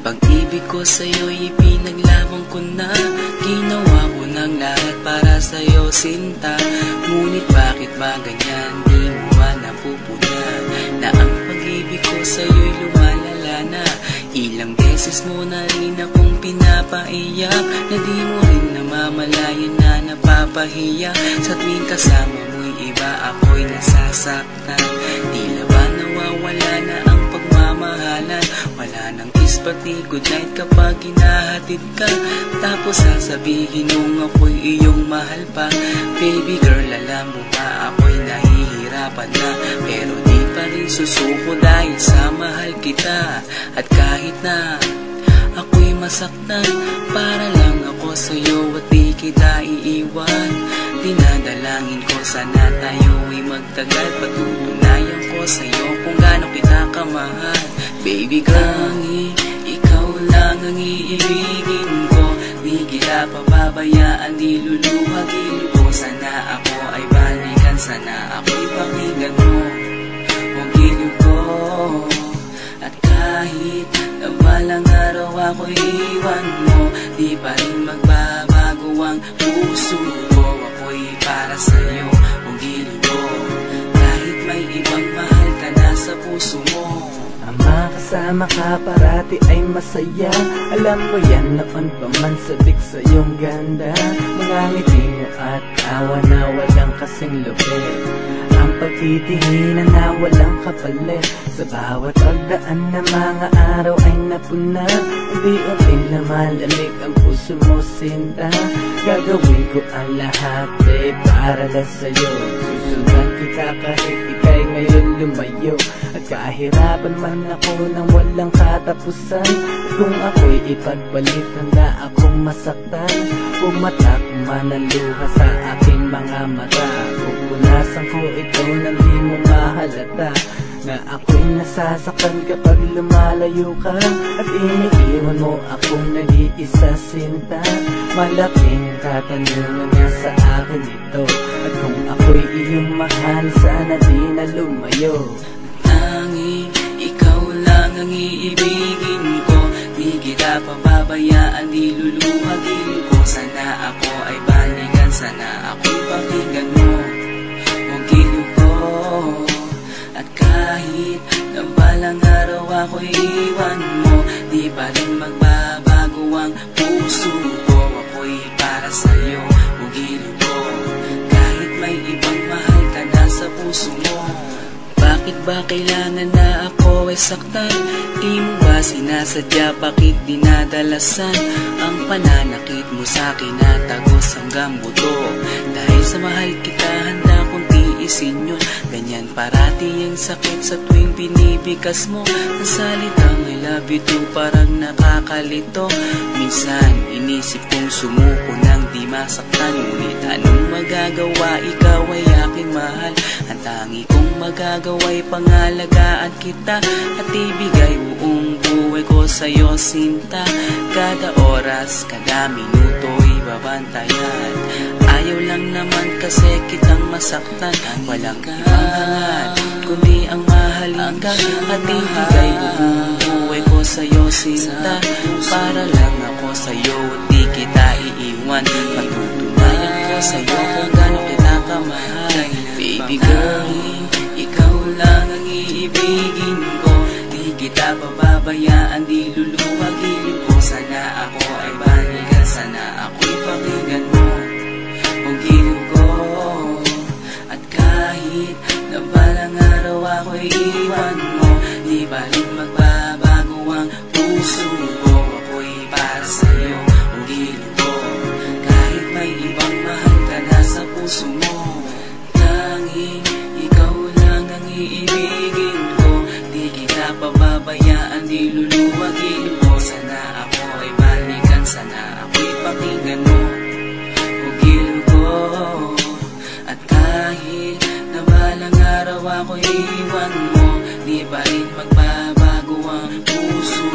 Pag-ibig ko sa'yo'y ipinaglaban ko na. Ginawa ko ng lahat para sa'yo, sinta. Ngunit bakit ba ganyan, di mo ba napupuna na ang pag-ibig ko sa'yo'y lumalala na? Ilang beses mo na rin akong pinapaiyak, na di mo rin namamalayan na napapahiya. Sa tuwing kasama mo'y iba, ako'y nasasaktan. Tila ba nawawala na ang pagmamahalan? Wala nang kiss pati good night kapag hinahatid ka. Tapos sasabihin nung ako'y iyong mahal pa. Baby girl, alam mo ba ako'y nahihirapan na, pero di pa rin susuko dahil sa mahal kita. At kahit na ako'y masaktan, para lang ako sa'yo at di kita iiwan. Dinadalangin ko sana tayo'y magtagal. Patutunayan ko sa'yo kung gaano kita kamahal. Baby girl, ikaw lang ang iibigin ko. Di kita pababayaan, di luluhagin ko. Sana ako ay balikan, sana ako'y pakinggan mo ang gilid ko. At kahit na balang araw ako'y iwan mo, di pa rin magbabago ang puso ko. Ako'y para sa'yo ang gilid ko, kahit may ibang mahal ka na sa puso mo. Makasama ka parati ay masaya. Alam mo yan, noon pa man sabik sa iyong ganda. Mga ngiti mo at tawa na walang kasing lupit, ang pagtitihinan na walang kapalit. Sa bawat pagdaan na mga araw ay napuna, unti-unti na malamig ang puso mo, sinta. Gagawin ko ang lahat, babe, para lang sa'yo. Susundan kita kahit ika'y ngayon lumayo. At kahirapan man ako nang walang katapusan, at kung ako'y ipagbalik, handa akong masaktan. Pumatak man ang luha sa aking mga mata, pupunasan ko ito nang di mo mahalata, na ako'y nasasaktan kapag lumalayo ka. At iniiwan mo akong nag-iisa, sinta. Malaking katanungan nga sa akin ito, at kung ako'y iyong mahal, sana di na lumayo. Ikaw lang ang iibigin ko. Di kita pababayaan, di luluhagin ko. Sana ako ay balikan, sana ako'y pakinggan mo ang gilid ko. At kahit na balang araw ako'y iwan mo, di pa rin magbabago ang puso ko. Ako'y para sa'yo ang gilid ko, kahit may ibang mahal ka na sa puso mo. Bakit ba kailangan na ako ay saktan? Di mo ba sinasadya, bakit dinadalasan ang pananakit mo sa'kin na tagos hanggang buto? Dahil sa mahal kita, handa kong tiisin yun. Ganyan parati ang sakit sa tuwing binibigas mo ang salitang I love you too, parang nakakalito. Minsan inisip kong sumuko nang di masaktan, ngunit anong magagawa, ikaw ay aking mahal. Ang tangi kong magagawa'y pangalagaan kita, at ibigay buong buhay ko sa'yo, sinta. Kada oras, kada minuto'y babantayan. Ayaw lang naman kasi kitang masaktan. Walang ibang hangad kundi ang mahalin ka, at ibigay buong buhay ko sa'yo, sinta. Para lang ako sa'yo at di kita iiwan. Patutunayan ko sa'yo kung gaano kita kamahal. Baby girl, ikaw lang ang iibigin ko. Di kita pababayaan, di luluhagin ko. Sana ako ay balikan, sana ako'y pakinggan mo ang gilid ko. At kahit na balang araw ako'y iwan mo, di pa rin magbabago ang puso ko. Ako'y para sa'yo ang gilid ko, kahit may ibang mahal ka na sa puso mo. Ikaw lang ang iibigin ko. Di kita pababayaan, di luluhagin ko. Sana ako ay balikan, sana ako'y pakinggan mo ang gilid ko. At kahit na balang araw ako'y iwan mo, di pa rin magbabago ang puso